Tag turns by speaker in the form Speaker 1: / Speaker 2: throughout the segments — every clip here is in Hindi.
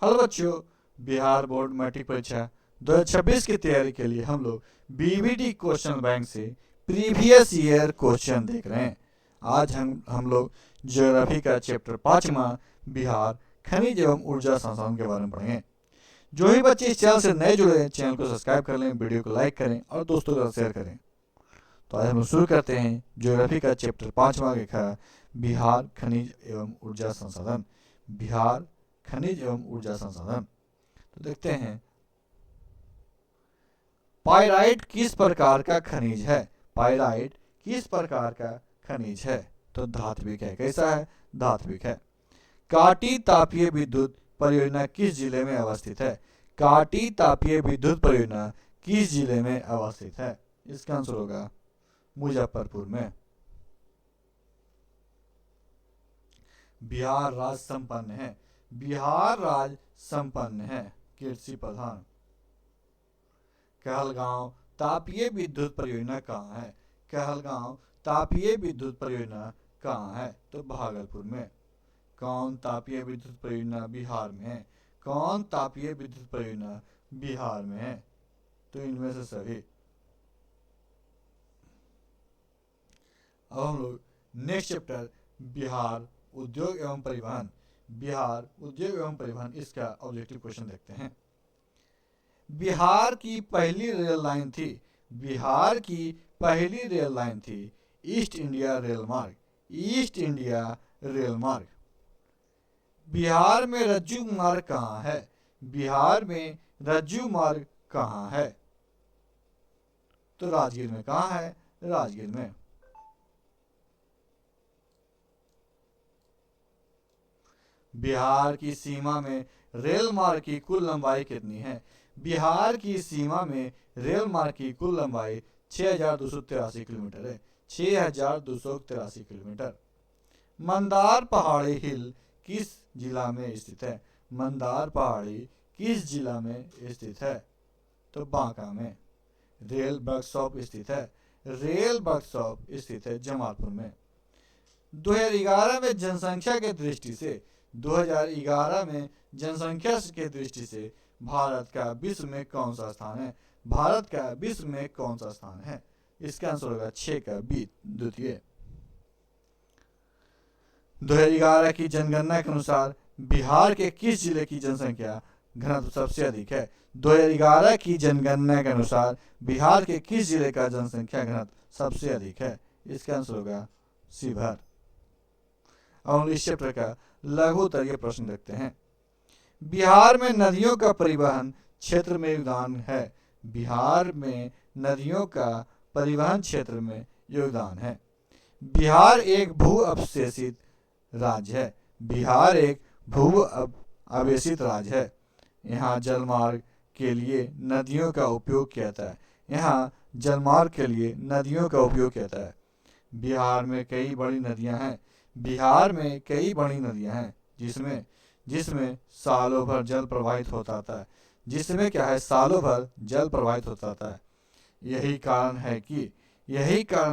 Speaker 1: हेलो बच्चों, बिहार बोर्ड मैट्रिक परीक्षा 2026 की तैयारी के लिए हम लोग बीबीडी क्वेश्चन बैंक से प्रीवियस ईयर क्वेश्चन देख रहे हैं। आज हम लोग ज्योग्राफी का चैप्टर 5वां बिहार खनिज एवं ऊर्जा संसाधन के बारे में पढ़ेंगे। जो ही बच्चे इस चैनल से नए जुड़े हैं, चैनल को सब्सक्राइब कर लें, वीडियो को लाइक करें और दोस्तों के साथ शेयर करें। तो आज हम लोग शुरू करते हैं ज्योग्राफी का चैप्टर 5वां लिखा बिहार खनिज एवं ऊर्जा संसाधन। बिहार खनिज एवं ऊर्जा संसाधन। तो देखते हैं, पाइराइट किस प्रकार का खनिज है? पाइराइट किस प्रकार का खनिज है? तो धात्विक है। कैसा है? धात्विक है। काटी तापीय विद्युत परियोजना किस जिले में अवस्थित है? काटी तापीय विद्युत परियोजना किस जिले में अवस्थित है? इसका आंसर होगा मुजफ्फरपुर में। बिहार राज्य संपन्न है। बिहार राज्य संपन्न है, कृषि प्रधान। कहलगांव तापीय विद्युत परियोजना कहाँ है? कहलगांव तापीय विद्युत परियोजना कहाँ है? तो भागलपुर में। कौन तापीय विद्युत परियोजना बिहार में है? कौन तापीय विद्युत परियोजना बिहार में है? तो इनमें से सभी। अब हम लोग नेक्स्ट चैप्टर बिहार उद्योग एवं परिवहन। बिहार उद्योग एवं परिवहन, इसका ऑब्जेक्टिव क्वेश्चन देखते हैं। बिहार की पहली रेल लाइन थी। बिहार की पहली रेल लाइन थी ईस्ट इंडिया रेल मार्ग। ईस्ट इंडिया रेल मार्ग। बिहार में रज्जू मार्ग कहाँ है? बिहार में रज्जू मार्ग कहाँ है? तो राजगीर में। कहाँ है? राजगीर में। बिहार की सीमा में रेल मार्ग की कुल लंबाई कितनी है? बिहार की सीमा में रेल मार्ग की कुल लंबाई 6283 किलोमीटर है। 6283 किलोमीटर। मंदार पहाड़ी हिल किस जिला में स्थित है? मंदार पहाड़ी किस जिला में स्थित है? तो बांका में। रेल वर्कशॉप स्थित है। रेल वर्कशॉप स्थित है जमालपुर में। 2011 में जनसंख्या के दृष्टि से 2011 में जनसंख्या के दृष्टि से भारत का विश्व में कौन सा स्थान है? भारत का विश्व में कौन सा स्थान है? इसका आंसर होगा 6 का बी द्वितीय। 2011 की जनगणना के अनुसार बिहार के किस जिले की जनसंख्या घनत्व सबसे अधिक है? 2011 की जनगणना के अनुसार बिहार के किस जिले का जनसंख्या घनत्व सबसे अधिक है? इसका आंसर होगा शिवहर। और इस चैप्टर का लघु उत्तरीय प्रश्न देखते हैं। बिहार में नदियों का परिवहन क्षेत्र में योगदान है। बिहार में नदियों का परिवहन क्षेत्र में योगदान है। बिहार एक भू अवशेषित राज्य है। बिहार एक भू अवशेषित राज्य है। यहाँ जलमार्ग के लिए नदियों का उपयोग किया जाता है। यहाँ जलमार्ग के लिए नदियों का उपयोग किया जाता है। बिहार में कई बड़ी नदियां हैं। बिहार में कई बड़ी नदियां हैं जिसमें सालों भर जल प्रवाहित होता था। जिसमें क्या है? सालों भर जल प्रवाहित होता था। यही कारण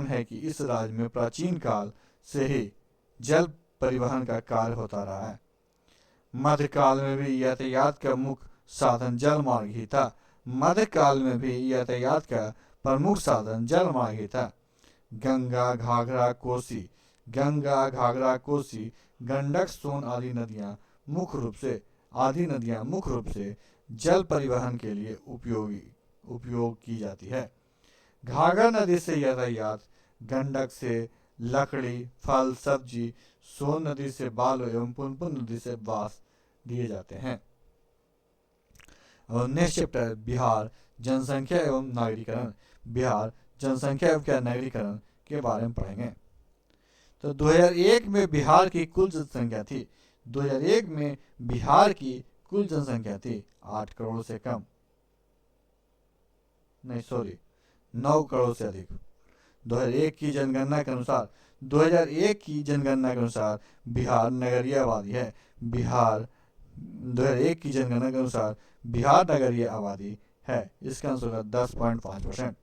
Speaker 1: है कि इस राज्य में प्राचीन काल से ही जल परिवहन का कार्य होता रहा है। मध्यकाल में भी यातायात का मुख्य साधन जल मार्ग ही था। मध्यकाल में भी यातायात का प्रमुख साधन जल मार्ग ही था। गंगा घाघरा कोसी गंडक सोन आदि नदियां मुख्य रूप से जल परिवहन के लिए उपयोग की जाती है। घाघरा नदी से यातायात, गंडक से लकड़ी, फल, सब्जी, सोन नदी से बालू एवं पुनपुन नदी से बांस दिए जाते हैं। और नेक्स्ट चैप्टर बिहार जनसंख्या एवं नागरीकरण। बिहार जनसंख्या एवं नागरीकरण के बारे में पढ़ेंगे। तो 2001 में बिहार की कुल जनसंख्या थी। 2001 में बिहार की कुल जनसंख्या थी 8 करोड़ से कम, नहीं सॉरी 9 करोड़ से अधिक। 2001 की जनगणना के अनुसार बिहार नगरीय आबादी है। 2001 की जनगणना के अनुसार बिहार नगरीय आबादी है। इसका आंसर है 10.5%।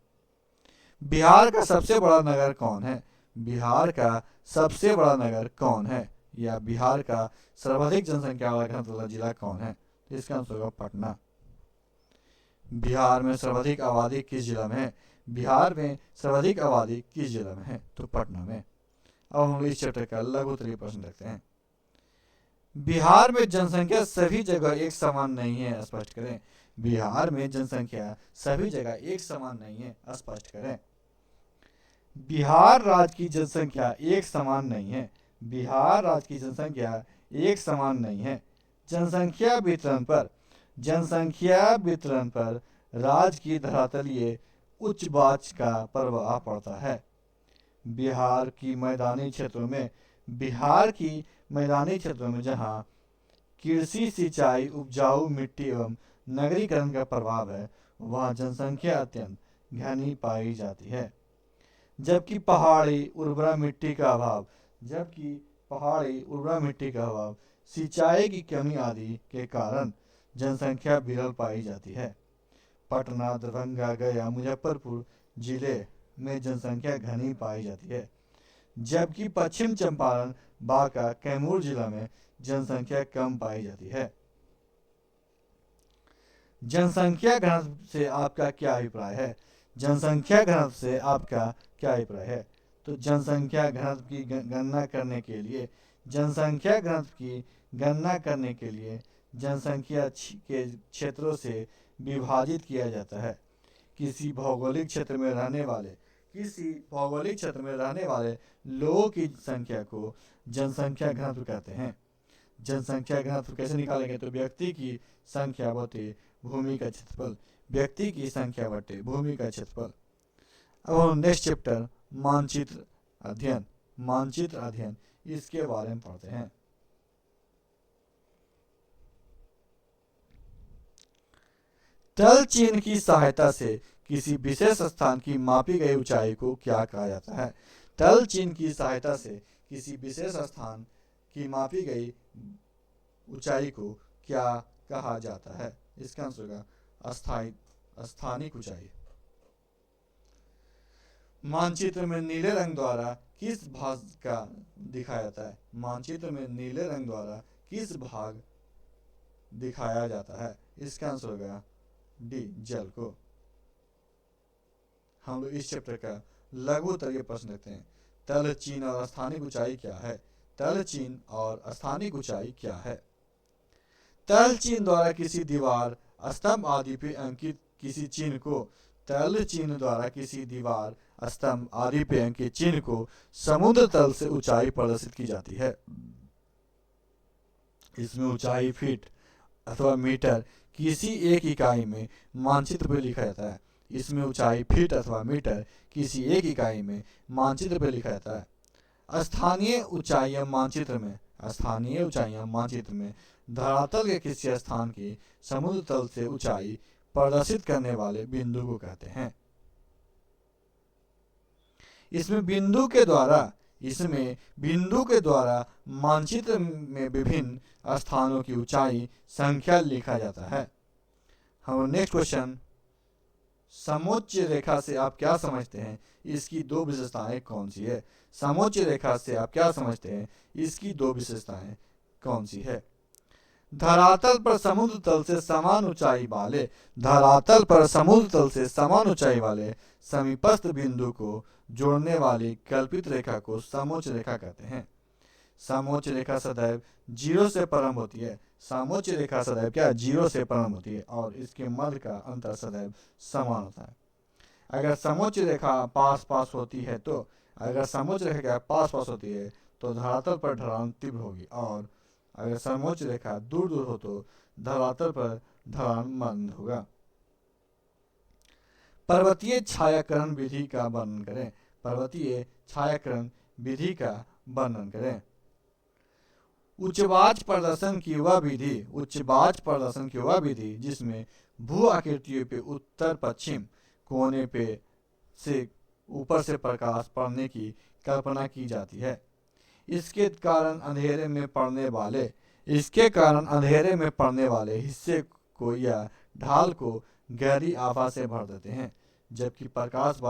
Speaker 1: बिहार का सबसे बड़ा नगर कौन है? बिहार का सबसे बड़ा नगर कौन है? या बिहार का सर्वाधिक जनसंख्या वाला जिला कौन है? इसका आंसर होगा पटना। बिहार में सर्वाधिक आबादी किस जिला में है? बिहार में सर्वाधिक आबादी किस जिला में है? तो पटना में। अब हम लोग इस चैप्टर का लघु उत्तरीय प्रश्न देखते हैं। बिहार में जनसंख्या सभी जगह एक समान नहीं है, स्पष्ट करें। बिहार में जनसंख्या सभी जगह एक समान नहीं है, स्पष्ट करें। बिहार राज्य की जनसंख्या एक समान नहीं है। बिहार राज्य की जनसंख्या एक समान नहीं है। जनसंख्या वितरण पर राज्य की धरातलीय उच्च बाच का प्रभाव पड़ता है। बिहार की मैदानी क्षेत्रों में जहां कृषि, सिंचाई, उपजाऊ मिट्टी एवं नगरीकरण का प्रभाव है, वहां जनसंख्या अत्यंत घनी पाई जाती है। जबकि पहाड़ी उर्वरा मिट्टी का अभाव, सिंचाई की कमी आदि के कारण जनसंख्या विरल पाई जाती है। पटना, दरभंगा, गया, मुजफ्फरपुर जिले में जनसंख्या घनी पाई जाती है, जबकि पश्चिम चंपारण, बांका, कैमूर जिला में जनसंख्या कम पाई जाती है। जनसंख्या घनत्व से आपका क्या अभिप्राय है? जनसंख्या घनत्व से आपका क्या अभिप्राय है? तो जनसंख्या घनत्व की गणना करने के लिए जनसंख्या के क्षेत्रों से विभाजित किया जाता है। किसी भौगोलिक क्षेत्र में रहने वाले लोगों की संख्या को जनसंख्या घनत्व कहते हैं। जनसंख्या घनत्व कैसे निकालेंगे? तो व्यक्ति की संख्या बटे भूमि का क्षेत्रफल। अब हम नेक्स्ट चैप्टर मानचित्र अध्ययन इसके बारे में पढ़ते हैं। तल चिन्ह की सहायता से किसी विशेष स्थान की मापी गई ऊंचाई को क्या कहा जाता है? तल चिन्ह की सहायता से किसी विशेष स्थान की मापी गई ऊंचाई को क्या कहा जाता है? इसका आंसर होगा स्थानिक ऊंचाई। मानचित्र में नीले रंग द्वारा किस भाग का दिखाया जाता है? मानचित्र में नीले रंग द्वारा किस भाग दिखाया जाता है? इसका आंसर होगा डी, जल को। हम लोग इस चैप्टर का लघु उत्तरीय प्रश्न देखते हैं। तल चिन्ह और स्थानिक ऊंचाई क्या है? तल चिन्ह और स्थानिक ऊंचाई क्या है? तल चिन्ह द्वारा किसी दीवार, स्तंभ आदि पे अंकित किसी चिन्ह को समुद्र तल से ऊंचाई प्रदर्शित की जाती है। इसमें ऊंचाई फीट अथवा मीटर किसी एक इकाई में मानचित्र पर लिखा जाता है। स्थानीय ऊंचाइयां मानचित्र में धरातल के किसी स्थान की समुद्र तल से ऊंचाई प्रदर्शित करने वाले बिंदु को कहते हैं। इसमें बिंदु के द्वारा मानचित्र में विभिन्न स्थानों की ऊंचाई संख्या लिखा जाता है। हम नेक्स्ट क्वेश्चन, समोच्च रेखा से आप क्या समझते हैं? इसकी दो विशेषताएं कौन सी है? समोच्च रेखा से आप क्या समझते हैं? इसकी दो विशेषताएं कौन सी है? धरातल पर समुद्र तल से समान ऊंचाई वाले समीपस्थ बिंदु को जोड़ने वाली कल्पित रेखा को समोच्च रेखा कहते हैं। समोच्च रेखा सदैव जीरो से प्रारंभ होती है और इसके मध्य का अंतर सदैव समान होता है। अगर समोच्च रेखा पास होती है तो धरातल पर ढलान तीव्र होगी, और अगर समोच्च रेखा दूर हो तो धरातल पर ढलान मंद होगा। पर्वतीय छायाकरण विधि का वर्णन करें। उच्चवाच प्रदर्शन की वह विधि जिसमें भू आकृतियों पे उत्तर पश्चिम कोने पे से ऊपर से प्रकाश पड़ने की कल्पना की जाती है। इसके कारण अंधेरे में पड़ने वाले हिस्से को या ढाल को गहरी आभा से भर देते हैं, जबकि प्रकाश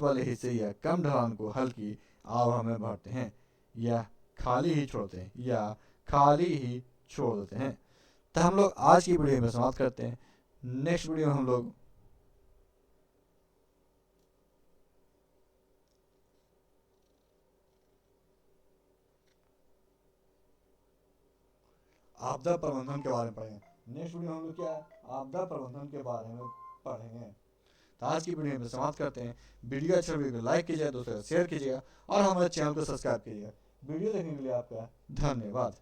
Speaker 1: वाले हिस्से या कम ढलान को हल्की आभा में भरते हैं या खाली ही छोड़ देते हैं। तो हम लोग आज की वीडियो में समाप्त करते हैं। नेक्स्ट वीडियो में हम लोग आपदा प्रबंधन के बारे में पढ़ेंगे। नेक्स्ट वीडियो में हम लोग क्या आपदा प्रबंधन के बारे में पढ़ेंगे। तो आज की वीडियो में समाप्त करते हैं। वीडियो अच्छा वीडियो को लाइक कीजिएगा, दोस्तों शेयर कीजिएगा और हमारे चैनल को सब्सक्राइब कीजिएगा। वीडियो देखने के लिए आपका धन्यवाद।